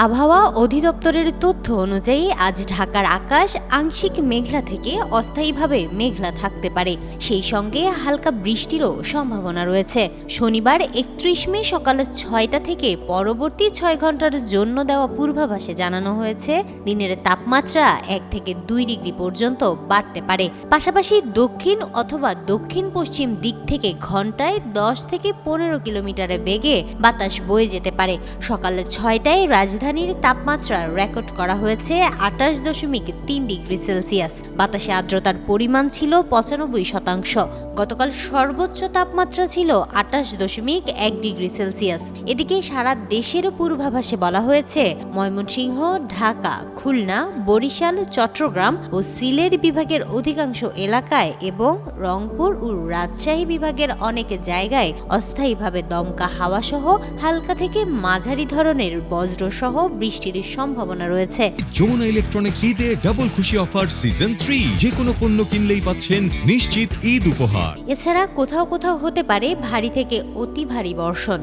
আবহাওয়া অধিদপ্তরের তথ্য অনুযায়ী আজ ঢাকার আকাশ আংশিক মেঘলা থেকে অস্থায়ীভাবে মেঘলা থাকতে পারে, সেই সঙ্গে হালকা বৃষ্টিরও সম্ভাবনা রয়েছে। শনিবার ৩১ মে সকাল ৬টা থেকে পরবর্তী ৬ ঘন্টার জন্য দেওয়া পূর্বাভাসে জানানো হয়েছে দিনের তাপমাত্রা ১ থেকে ২ ডিগ্রি পর্যন্ত বাড়তে পারে। পাশাপাশি দক্ষিণ অথবা দক্ষিণ পশ্চিম দিক থেকে ঘন্টায় ১০ থেকে ১৫ কিলোমিটার বেগে বাতাস বয়ে যেতে পারে। সকাল ৬টায় রাজধানীর তাপমাত্রা রেকর্ড করা হয়েছে ২৮.৩ ডিগ্রি সেলসিয়াস। বাতাসে আর্দ্রতার পরিমাণ ছিল ৯৫%। গতকাল সর্বোচ্চ তাপমাত্রা ছিল ২৮.১ ডিগ্রি সেলসিয়াস। এদিকে সারা দেশের পূর্বাভাসে বলা হয়েছে ময়মনসিংহ, ঢাকা, খুলনা, বরিশাল, চট্টগ্রাম ও সিলেট বিভাগের অধিকাংশ এলাকায় এবং রংপুর ও রাজশাহী বিভাগের অনেক জায়গায় অস্থায়ীভাবে দমকা হাওয়া সহ হালকা থেকে মাঝারি ধরনের বজ্রসহ বৃষ্টির সম্ভাবনা রয়েছে। যমুনা ইলেকট্রনিক্স ঈদে ডাবল খুশি অফার সিজন 3, যে কোনো পণ্য কিনলেই পাচ্ছেন নিশ্চিত ঈদ উপহার। এছাড়া কোথাও কোথাও হতে পারে ভারী থেকে অতি ভারী বর্ষণ।